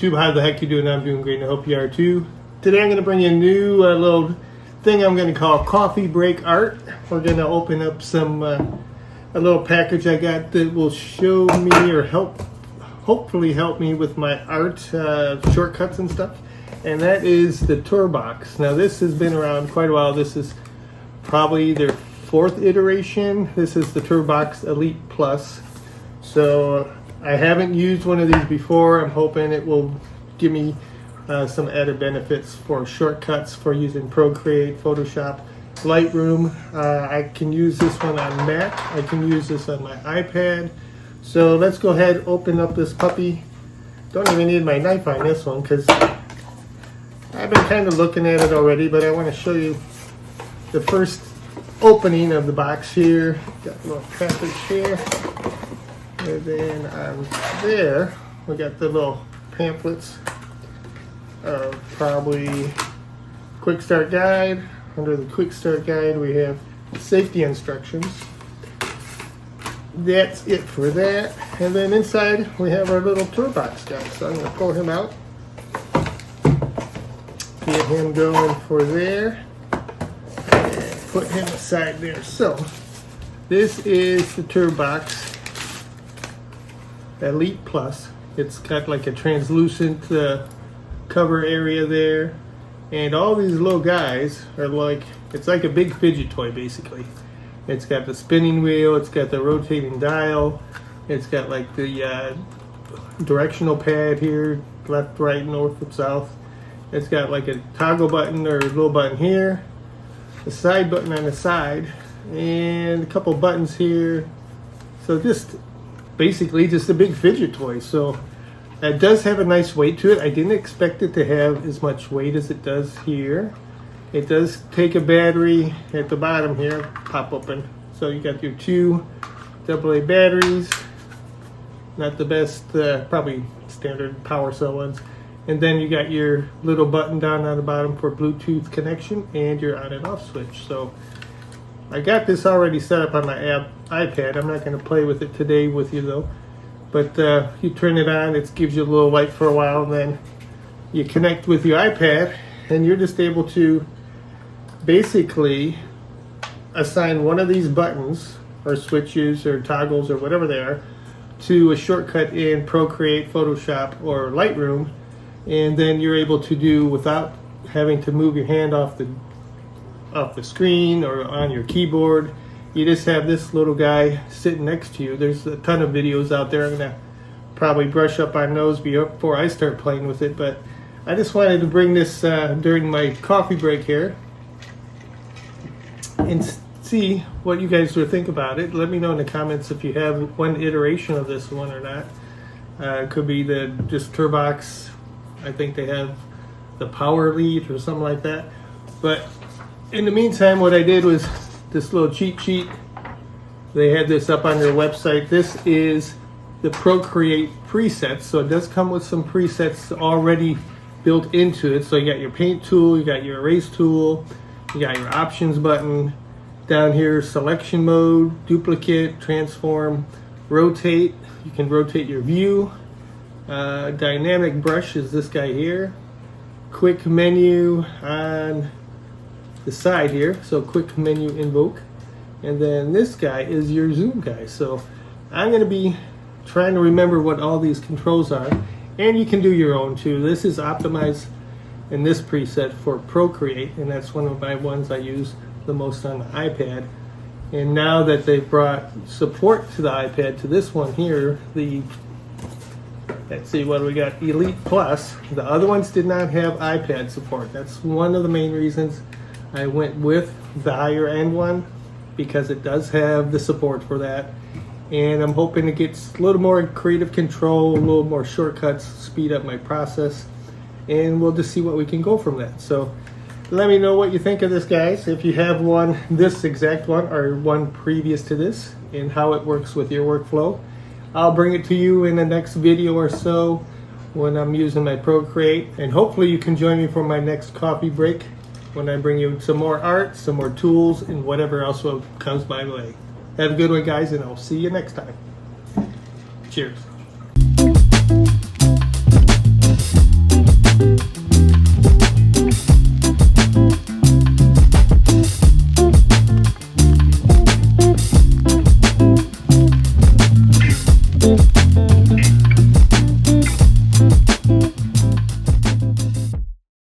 YouTube? How the heck you doing? I'm doing great and I hope you are too. Today I'm going to bring you a new little thing I'm going to call coffee break art. We're going to open up some a little package I got that will show me or hopefully help me with my art shortcuts and stuff. And that is the TourBox. Now this has been around quite a while. This is probably their 4th iteration. This is the TourBox Elite Plus. So I haven't used one of these before. I'm hoping it will give me some added benefits for shortcuts for using Procreate, Photoshop, Lightroom. I can use this one on Mac. I can use this on my iPad. So let's go ahead and open up this puppy. Don't even need my knife on this one because I've been kind of looking at it already, but I want to show you the first opening of the box here. Got a little package here. And then on there, we got the little pamphlets of probably quick start guide. Under the quick start guide, we have safety instructions. That's it for that. And then inside, we have our little TourBox guy. So I'm going to pull him out. Get him going for there. And put him aside there. So, this is the TourBox Elite Plus. It's got like a translucent cover area there, and all these little guys are like, it's like a big fidget toy basically. It's got the spinning wheel, it's got the rotating dial, it's got like the directional pad here, left, right, north, and south. It's got like a toggle button or a little button here, a side button on the side, and a couple buttons here. So just basically just a big fidget toy. So it does have a nice weight to it. I didn't expect it to have as much weight as it does here. It does take a battery at the bottom here, pop open. So you got your 2 AA batteries, not the best, probably standard power cell ones. And then you got your little button down on the bottom for Bluetooth connection and your on and off switch. So I got this already set up on my iPad. I'm not going to play with it today with you though. But you turn it on, it gives you a little light for a while, and then you connect with your iPad, and you're just able to basically assign one of these buttons, or switches, or toggles, or whatever they are, to a shortcut in Procreate, Photoshop, or Lightroom, and then you're able to do without having to move your hand off the screen or on your keyboard. You just have this little guy sitting next to you. There's a ton of videos out there. I'm gonna probably brush up on those before I start playing with it, but I just wanted to bring this during my coffee break here and see what you guys would think about it. Let me know in the comments if you have one iteration of this one or not. It could be the just TourBox. I think they have the Power Elite or something like that. But in the meantime, what I did was this little cheat sheet. They had this up on their website. This is the Procreate presets. So it does come with some presets already built into it. So you got your paint tool, you got your erase tool, you got your options button. Down here, selection mode, duplicate, transform, rotate. You can rotate your view. Dynamic brush is this guy here. Quick menu on the side here, so quick menu invoke, and then this guy is your zoom guy. So I'm going to be trying to remember what all these controls are, and you can do your own too. This is optimized in this preset for Procreate, and that's one of my ones I use the most on the iPad. And now that they've brought support to the iPad to this one here, the let's see what we got, Elite Plus. The other ones did not have iPad support. That's one of the main reasons I went with the higher end one, because it does have the support for that. And I'm hoping it gets a little more creative control, a little more shortcuts, speed up my process, and we'll just see what we can go from that. So let me know what you think of this, guys. If you have one, this exact one, or one previous to this, and how it works with your workflow. I'll bring it to you in the next video or so when I'm using my Procreate, and hopefully you can join me for my next coffee break when I bring you some more art, some more tools, and whatever else comes my way. Have a good one, guys, and I'll see you next time. Cheers.